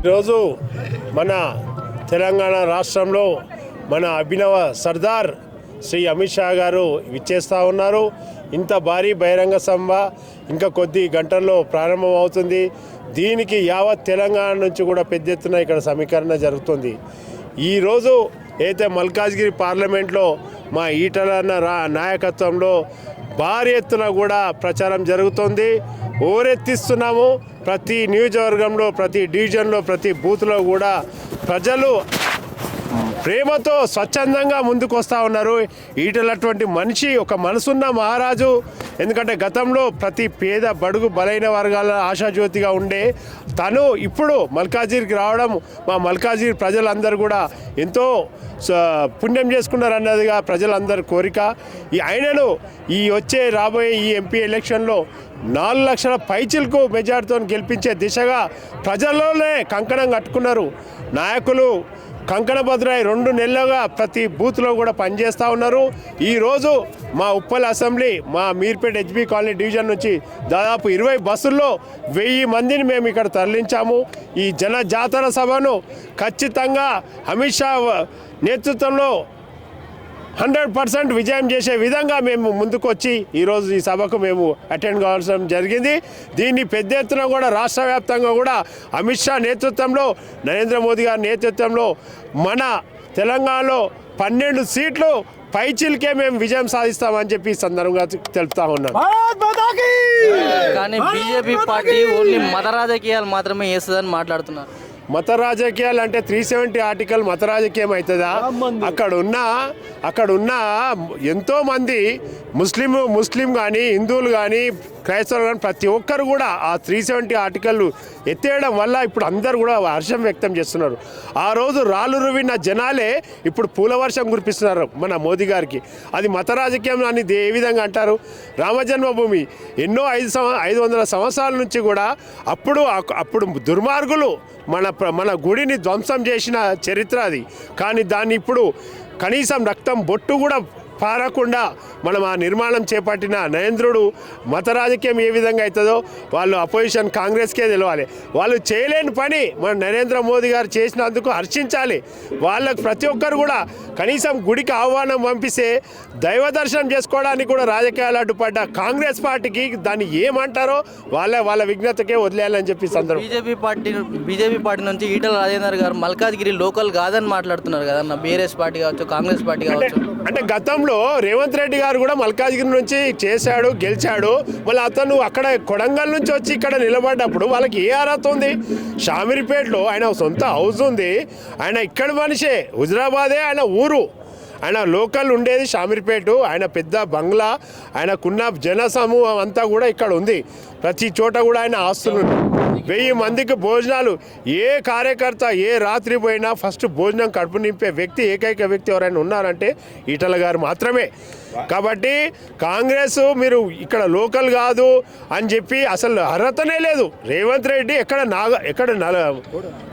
ఈరోజు మన తెలంగాణ రాష్ట్రంలో మన అభినవ సర్దార్ శ్రీ అమిత్ షా గారు విచ్చేస్తూ ఉన్నారు. ఇంత భారీ బహిరంగ సభ ఇంకా కొద్ది గంటల్లో ప్రారంభం అవుతుంది. దీనికి యావత్ తెలంగాణ నుంచి కూడా పెద్ద ఎత్తున ఇక్కడ సమీకరణ జరుగుతుంది. ఈరోజు అయితే మల్కాజ్గిరి పార్లమెంట్లో మా ఈటల నాయకత్వంలో భారీ ఎత్తున కూడా ప్రచారం జరుగుతుంది. ఓరెత్తిస్తున్నాము. ప్రతి నియోజకవర్గంలో, ప్రతి డివిజన్లో, ప్రతి బూత్లో కూడా ప్రజలు ప్రేమతో స్వచ్ఛందంగా ముందుకు వస్తూ ఉన్నారు. ఈటలటువంటి మనిషి, ఒక మనసున్న మహారాజు. ఎందుకంటే గతంలో ప్రతి పేద బడుగు బలైన వర్గాల ఆశాజ్యోతిగా ఉండే తను ఇప్పుడు మల్కాజ్గిరికి రావడం మా మల్కాజ్గిరి ప్రజలందరూ కూడా ఎంతో పుణ్యం చేసుకున్నారు అన్నదిగా ప్రజలందరి కోరిక. ఈ ఆయనను వచ్చే రాబోయే ఈ ఎంపీ ఎలక్షన్లో 4 లక్షల పైచిలకు మెజార్టీతో గెలిపించే దిశగా ప్రజల్లోనే కంకణం కట్టుకున్నారు. నాయకులు కంకణభద్రాయి 2 నెలలుగా ప్రతి బూత్లో కూడా పనిచేస్తూ ఉన్నారు. ఈరోజు మా ఉప్పల్ అసెంబ్లీ, మా మీర్పేట హెచ్బీ కాలనీ డివిజన్ నుంచి దాదాపు 20 బస్సుల్లో 1000 మందిని మేము ఇక్కడ తరలించాము. ఈ జన జాతర సభను ఖచ్చితంగా అమిత్ షా నేతృత్వంలో 100% విజయం చేసే విధంగా మేము ముందుకు వచ్చి ఈరోజు ఈ సభకు మేము అటెండ్ కావాల్సిన జరిగింది. దీన్ని పెద్ద ఎత్తున కూడా రాష్ట్ర వ్యాప్తంగా కూడా అమిత్ షా నేతృత్వంలో, నరేంద్ర మోదీ గారి నేతృత్వంలో మన తెలంగాణలో 12 సీట్లు పైచిల్కే మేము విజయం సాధిస్తామని చెప్పి ఈ సందర్భంగా తెలుపుతా ఉన్నాం. కానీ బీజేపీ పార్టీ ఓన్లీ మత రాజకీయాలు మాత్రమే చేస్తుందని మాట్లాడుతున్నారు. మత రాజకీయాలు అంటే 370 ఆర్టికల్ మత రాజకీయం అవుతుందా? అక్కడున్న ఎంతోమంది ముస్లిం కానీ, హిందువులు కానీ, క్రైస్తవులు కానీ ప్రతి ఒక్కరు కూడా ఆ 370 ఆర్టికల్ ఎత్తేయడం వల్ల ఇప్పుడు అందరూ కూడా హర్షం వ్యక్తం చేస్తున్నారు. ఆ రోజు రాళ్ళు రువిన జనాలే ఇప్పుడు పూల వర్షం కురిపిస్తున్నారు మన మోదీ గారికి. అది మత రాజకీయం అని ఏ విధంగా అంటారు? రామజన్మభూమి ఎన్నో 500 సంవత్సరాల నుంచి కూడా అప్పుడు దుర్మార్గులు మన గుడిని ధ్వంసం చేసిన చరిత్ర అది. కానీ దాన్ని ఇప్పుడు కనీసం రక్తం బొట్టు కూడా పారకుండా మనం ఆ నిర్మాణం చేపట్టిన నరేంద్రుడు మత రాజకీయం ఏ విధంగా అవుతుందో వాళ్ళు అపోజిషన్ కాంగ్రెస్కే తెలవాలి. వాళ్ళు చేయలేని పని మన నరేంద్ర మోదీ గారు చేసినందుకు హర్షించాలి. వాళ్ళకు ప్రతి ఒక్కరు కూడా కనీసం గుడికి ఆహ్వానం పంపిస్తే దైవ దర్శనం చేసుకోవడానికి కూడా రాజకీయాలు అడ్డుపడ్డ కాంగ్రెస్ పార్టీకి దాన్ని ఏమంటారో వాళ్ళ విజ్ఞతకే వదిలేయాలని చెప్పి సందర్భం. బీజేపీ పార్టీ నుంచి ఈటల రాజేందర్ గారు మల్కాజ్గిరి లోకల్ కాదని మాట్లాడుతున్నారు కదన్న. బీఆర్ఎస్ పార్టీ కావచ్చు, కాంగ్రెస్ పార్టీ కావచ్చు. అంటే గతంలో రేవంత్ రెడ్డి గారు కూడా మల్కాజ్గిరి నుంచి చేశాడు, గెలిచాడు. మళ్ళీ అతను అక్కడ కొడంగల్ నుంచి వచ్చి ఇక్కడ నిలబడ్డప్పుడు వాళ్ళకి ఏ అర్హత ఉంది? షామీర్పేటలో ఆయన సొంత హౌస్ ఉంది. ఆయన ఇక్కడ మనిషే, హుజరాబాదే ఆయన ఊరు. ఆయన లోకల్ ఉండేది షామీర్పేట. ఆయన పెద్ద బంగ్లా, ఆయనకున్న జన సమూహం అంతా కూడా ఇక్కడ ఉంది. ప్రతి చోట కూడా ఆయన ఆస్తులు 1000 మందికి భోజనాలు. ఏ కార్యకర్త ఏ రాత్రి పోయినా ఫస్ట్ భోజనం కడుపు నింపే వ్యక్తి, ఏకైక వ్యక్తి ఎవరైనా ఉన్నారంటే ఈటల గారు మాత్రమే. కాబట్టి కాంగ్రెస్ మీరు ఇక్కడ లోకల్ కాదు అని చెప్పి అసలు అర్హతనే లేదు. రేవంత్ రెడ్డి ఎక్కడ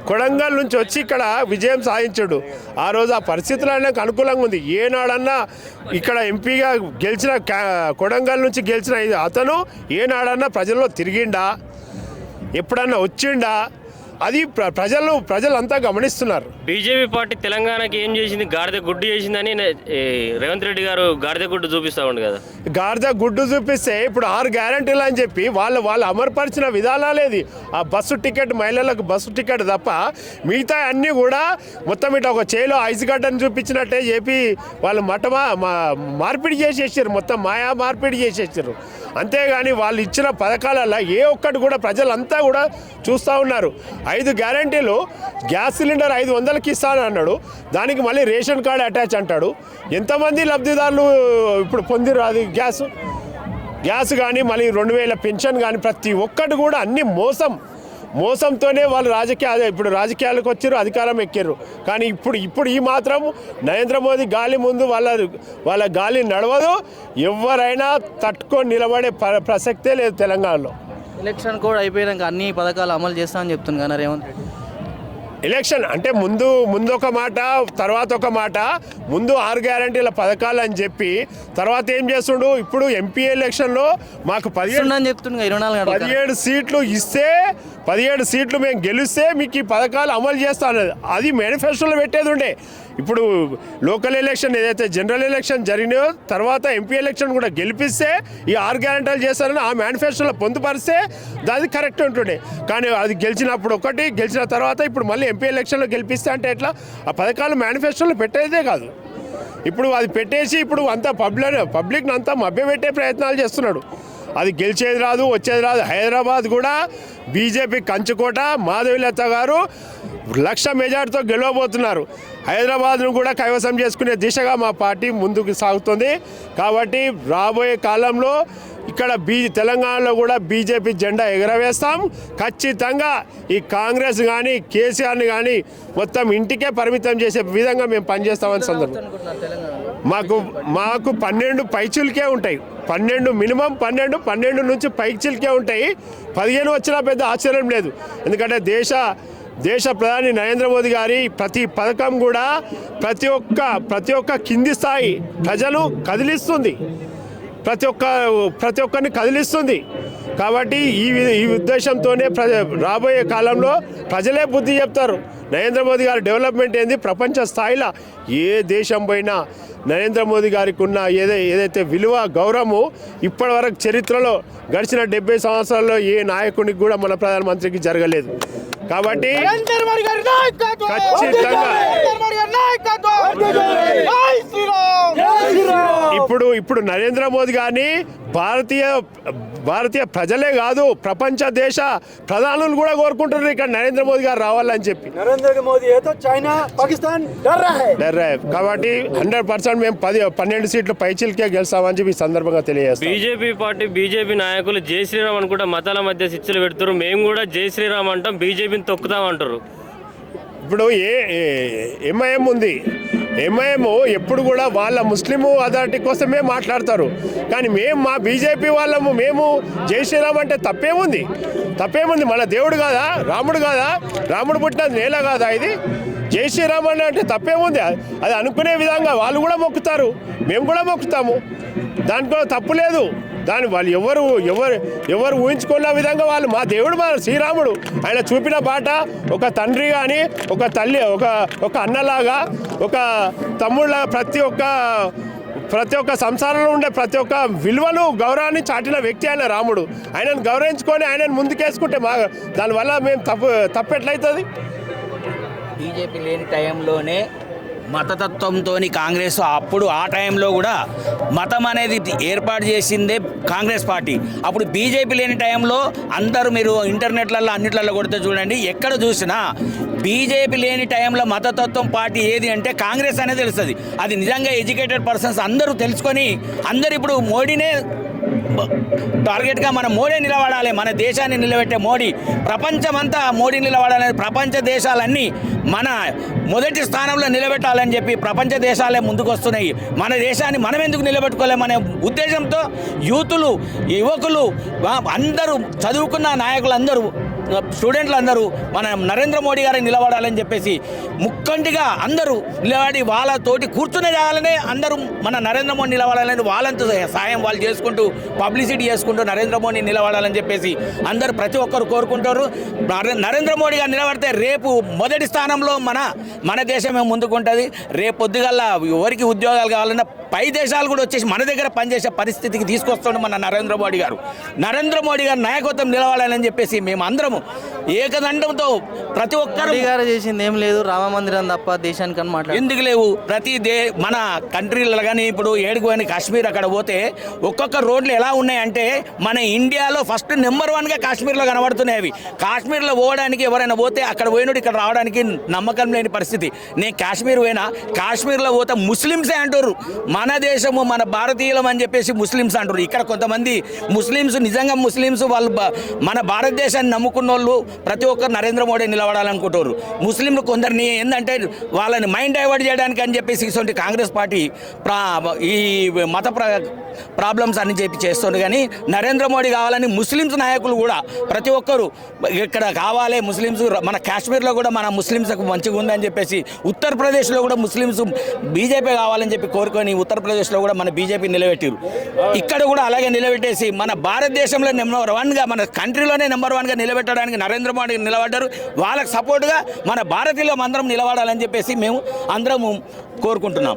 కొడంగల్ నుంచి వచ్చి ఇక్కడ విజయం సాధించాడు. ఆ రోజు ఆ పరిస్థితులు ఆయనకు అనుకూలంగా ఉంది. ఏనాడన్నా ఇక్కడ ఎంపీగా గెలిచిన కొడంగల్ నుంచి గెలిచిన అతను ఏనాడన్నా ప్రజల్లో తిరిగిండా? ఎప్పుడన్నా వచ్చిండా? అది ప్రజలంతా గమనిస్తున్నారు. బీజేపీ పార్టీ తెలంగాణకి ఏం చేసింది? గాడిద గుడ్డు చేసిందని రేవంత్ రెడ్డి గారు గాడిద గుడ్డు చూపిస్తూ ఉండు కదా. గాడిద గుడ్డు చూపిస్తే ఇప్పుడు 6 గ్యారంటీలు అని చెప్పి వాళ్ళు అమలుపరిచిన విధానాలేది. ఆ బస్సు టికెట్, మహిళలకు బస్సు టికెట్ తప్ప మిగతా అన్నీ కూడా మొత్తం ఇట్లా ఒక చేలో ఐస్ గడ్డని చూపించినట్టే చెప్పి వాళ్ళు మార్పిడి చేసేసారు. మొత్తం మాయా మార్పిడి చేసేసారు. అంతేగాని వాళ్ళు ఇచ్చిన పథకాలలో ఏ ఒక్కటి కూడా ప్రజలంతా కూడా చూస్తూ ఉన్నారు. 5 గ్యారంటీలు, గ్యాస్ సిలిండర్ 500కి ఇస్తాను అన్నాడు. దానికి మళ్ళీ రేషన్ కార్డు అటాచ్ అంటాడు. ఎంతమంది లబ్ధిదారులు ఇప్పుడు పొందిరు అది గ్యాస్ కానీ, మళ్ళీ 2000 పెన్షన్ కానీ, ప్రతి ఒక్కటి కూడా అన్ని మోసంతోనే వాళ్ళు ఇప్పుడు రాజకీయాలకు వచ్చారు, అధికారం ఎక్కారు. కానీ ఇప్పుడు ఈ మాత్రం నరేంద్ర మోదీ గాలి ముందు వాళ్ళ గాలి నడవదు. ఎవరైనా తట్టుకొని నిలబడే ప్రసక్తే లేదు తెలంగాణలో. ఎలక్షన్ కూడా అయిపోయాక అన్ని పథకాలు అమలు చేస్తామని చెప్తుంది కదా రేవంత్ రెడ్డి. ఎలక్షన్ అంటే ముందు ఒక మాట, తర్వాత ఒక మాట. ముందు 6 గ్యారంటీల పథకాలు అని చెప్పి తర్వాత ఏం చేస్తుండు? ఇప్పుడు ఎంపీ ఎలక్షన్లో మాకు 17 అని చెప్తున్నా 24 గంటలు 17 సీట్లు ఇస్తే 17 సీట్లు మేము గెలిస్తే మీకు ఈ పథకాలు అమలు చేస్తాను, అది మేనిఫెస్టోలో పెట్టేది ఉండే. ఇప్పుడు లోకల్ ఎలక్షన్ ఏదైతే జనరల్ ఎలక్షన్ జరిగినాయో తర్వాత ఎంపీ ఎలక్షన్ కూడా గెలిపిస్తే ఈ 6 గ్యారంటీలు చేస్తారని ఆ మేనిఫెస్టోలో పొందుపరిస్తే అది కరెక్ట్ ఉంటుండే. కానీ అది గెలిచినప్పుడు ఒకటి, గెలిచిన తర్వాత ఇప్పుడు మళ్ళీ ఎంపీ ఎలక్షన్లో గెలిపిస్తే అంటే ఎట్లా? ఆ పథకాలు మేనిఫెస్టోలో పెట్టేదే కాదు. ఇప్పుడు అది పెట్టేసి ఇప్పుడు అంతా పబ్లిక్ని అంతా మభ్యపెట్టే ప్రయత్నాలు చేస్తున్నాడు. అది గెలిచేది రాదు, వచ్చేది రాదు. హైదరాబాద్ కూడా బీజేపీ కంచుకోట. మాధవీలత గారు 1,00,000 మెజార్టీతో గెలవబోతున్నారు. హైదరాబాద్ను కూడా కైవసం చేసుకునే దిశగా మా పార్టీ ముందుకు సాగుతుంది. కాబట్టి రాబోయే కాలంలో ఇక్కడ తెలంగాణలో కూడా బీజేపీ జెండా ఎగరవేస్తాం. ఖచ్చితంగా ఈ కాంగ్రెస్ కానీ కేసీఆర్ని కానీ మొత్తం ఇంటికే పరిమితం చేసే విధంగా మేము పనిచేస్తామని సందర్భం. మాకు 12 పైచిల్కే ఉంటాయి. 12 మినిమం 12 నుంచి పైచిల్కే ఉంటాయి. 15 వచ్చినా పెద్ద ఆశ్చర్యం లేదు. ఎందుకంటే దేశ ప్రధాని నరేంద్ర మోదీ గారి ప్రతి పథకం కూడా ప్రతి ఒక్క కింది స్థాయి ప్రజలు కదిలిస్తుంది, ప్రతి ఒక్కరిని కదిలిస్తుంది. కాబట్టి ఈ ఉద్దేశంతోనే రాబోయే కాలంలో ప్రజలే బుద్ధి చెప్తారు. నరేంద్ర మోదీ గారి డెవలప్మెంట్ ఏంది, ప్రపంచ స్థాయిలో ఏ దేశం పోయినా నరేంద్ర మోదీ గారికి ఉన్న ఏదైతే విలువ గౌరవము ఇప్పటివరకు చరిత్రలో గడిచిన 70 సంవత్సరాల్లో ఏ నాయకునికి కూడా మన ప్రధానమంత్రికి జరగలేదు. కాబట్టి ఖచ్చితంగా ఇప్పుడు నరేంద్ర మోదీ గారిని భారతీయ ప్రజలే కాదు ప్రపంచ దేశ ప్రధానులు కూడా కోరుకుంటున్నారు ఇక్కడ నరేంద్ర మోదీ గారు రావాలని చెప్పి. నరేంద్ర మోదీ చైనా పాకిస్తాన్ డర్ రహే. కాబట్టి 100% మేము 12 సీట్లు పైచిల్కే గెలుస్తామని చెప్పి ఈ సందర్భంగా తెలియజేస్తాం. బీజేపీ నాయకులు జై శ్రీరామ్ అనుకుంటా మతాల మధ్య శిక్షలు పెడుతున్నారు. మేము కూడా జై శ్రీరామ్ అంటాం, బీజేపీని తొక్కుతామంటారు. ఇప్పుడు ఎంఐఎం ఉంది. ఎంఐఎం ఎప్పుడు కూడా వాళ్ళ ముస్లిము అథారిటీ కోసమే మాట్లాడతారు. కానీ మా బీజేపీ వాళ్ళము మేము జై శ్రీరామ్ అంటే తప్పేముంది? మన దేవుడు కాదా? రాముడు కాదా? రాముడు పుట్టిన నేల కాదా ఇది? జై శ్రీరామ్ అంటే తప్పేముంది? అది అనుకునే విధంగా వాళ్ళు కూడా మొక్కుతారు, మేము కూడా మొక్కుతాము. దాంట్లో తప్పు లేదు. వాళ్ళు ఎవరు ఊహించుకున్న విధంగా వాళ్ళు మా దేవుడు మా శ్రీరాముడు. ఆయన చూపిన బాట ఒక తండ్రి కానీ ఒక తల్లి ఒక అన్నలాగా ఒక తమ్ముళ్ళ ప్రతి ఒక్క సంసారంలో ఉండే ప్రతి ఒక్క విలువను గౌరవాన్ని చాటిన వ్యక్తి ఆయన రాముడు. ఆయనను గౌరవించుకొని ఆయనను ముందుకేసుకుంటే దానివల్ల మేము తప్పెట్లయితుంది? బీజేపీ లేని టైంలోనే మతతత్వంతో కాంగ్రెస్ అప్పుడు ఆ టైంలో కూడా మతం అనేది ఏర్పాటు చేసిందే కాంగ్రెస్ పార్టీ. అప్పుడు బీజేపీ లేని టైంలో అందరూ మీరు ఇంటర్నెట్లలో అన్నిట్లలో కొడితే చూడండి, ఎక్కడ చూసినా బీజేపీ లేని టైంలో మతతత్వం పార్టీ ఏది అంటే కాంగ్రెస్ అనేది తెలుస్తుంది. అది నిజంగా ఎడ్యుకేటెడ్ పర్సన్స్ అందరూ తెలుసుకొని అందరూ ఇప్పుడు మోడీనే టార్గెట్గా మన మోడీ నిలబడాలి, మన దేశాన్ని నిలబెట్టే మోడీ, ప్రపంచమంతా మోడీ నిలబడాలని ప్రపంచ దేశాలన్నీ మన మొదటి స్థానంలో నిలబెట్టాలని చెప్పి ప్రపంచ దేశాలే ముందుకు వస్తున్నాయి. మన దేశాన్ని మనం ఎందుకు నిలబెట్టుకోలేమనే ఉద్దేశంతో యువకులు అందరూ చదువుకున్న నాయకులందరూ స్టూడెంట్లు అందరూ మన నరేంద్ర మోడీ గారిని నిలబడాలని చెప్పేసి ముక్కంటిగా అందరూ నిలబడి వాళ్ళతోటి కూర్చునే చేయాలనే అందరూ మన నరేంద్ర మోడీ నిలబడాలని వాళ్ళంతా సాయం వాళ్ళు చేసుకుంటూ పబ్లిసిటీ చేసుకుంటూ నరేంద్ర మోడీ నిలబడాలని చెప్పేసి అందరూ ప్రతి ఒక్కరు కోరుకుంటారు. నరేంద్ర మోడీ గారు నిలబడితే రేపు మొదటి స్థానంలో మన దేశమే ముందుకుంటుంది. రేపు పొద్దుగల్లా ఎవరికి ఉద్యోగాలు కావాలన్నా పై దేశాలు కూడా వచ్చేసి మన దగ్గర పనిచేసే పరిస్థితికి తీసుకొస్తాడు మన నరేంద్ర మోడీ గారు. నరేంద్ర మోడీ గారు నాయకత్వం నిలవాలని చెప్పేసి మేము అందరము ఏకదండంతో ప్రతి ఒక్కరు గారు చేసింది ఏం లేదు, రామ మందిరం తప్ప దేశానికి అని మాట్లాడు ఎందుకు లేవు. మన కంట్రీలలో కానీ ఇప్పుడు ఏడుగుని కాశ్మీర్ అక్కడ పోతే ఒక్కొక్క రోడ్లు ఎలా ఉన్నాయంటే మన ఇండియాలో ఫస్ట్ నెంబర్ 1గా కాశ్మీర్లో కనబడుతున్నాయి. అవి కాశ్మీర్లో పోవడానికి ఎవరైనా పోతే అక్కడ పోయినోడు ఇక్కడ రావడానికి నమ్మకం లేని పరిస్థితి. నేను కాశ్మీర్లో పోతే ముస్లిమ్సే అంటారు, మన దేశము మన భారతీయులం అని చెప్పేసి ముస్లిమ్స్ అంటారు. ఇక్కడ కొంతమంది ముస్లిమ్స్ నిజంగా ముస్లిమ్స్ వాళ్ళు మన భారతదేశాన్ని నమ్ముకున్న వాళ్ళు ప్రతి ఒక్కరు నరేంద్ర మోడీ నిలబడాలనుకుంటారు. ముస్లింలు కొందరిని ఏంటంటే వాళ్ళని మైండ్ డైవర్ట్ చేయడానికి అని చెప్పేసి ఇటువంటి కాంగ్రెస్ పార్టీ ఈ ప్రాబ్లమ్స్ అని చెప్పి చేస్తుండ్రు. కానీ నరేంద్ర మోడీ కావాలని ముస్లిమ్స్ నాయకులు కూడా ప్రతి ఒక్కరు ఇక్కడ కావాలి, ముస్లిమ్స్ మన కాశ్మీర్లో కూడా మన ముస్లిమ్స్కు మంచిగా ఉందని చెప్పేసి, ఉత్తరప్రదేశ్లో కూడా ముస్లిమ్స్ బీజేపీ కావాలని చెప్పి కోరుకొని ఉత్తరప్రదేశ్లో కూడా మన బీజేపీ నిలబెట్టారు. ఇక్కడ కూడా అలాగే నిలబెట్టేసి మన భారతదేశంలో నెంబర్ 1గా, మన కంట్రీలోనే నెంబర్ 1గా నిలబెట్టడానికి నరేంద్ర మోడీ నిలబడ్డారు. వాళ్ళకి సపోర్ట్గా మన భారతీయులు అందరం నిలబడాలని చెప్పేసి మేము అందరం కోరుకుంటున్నాం.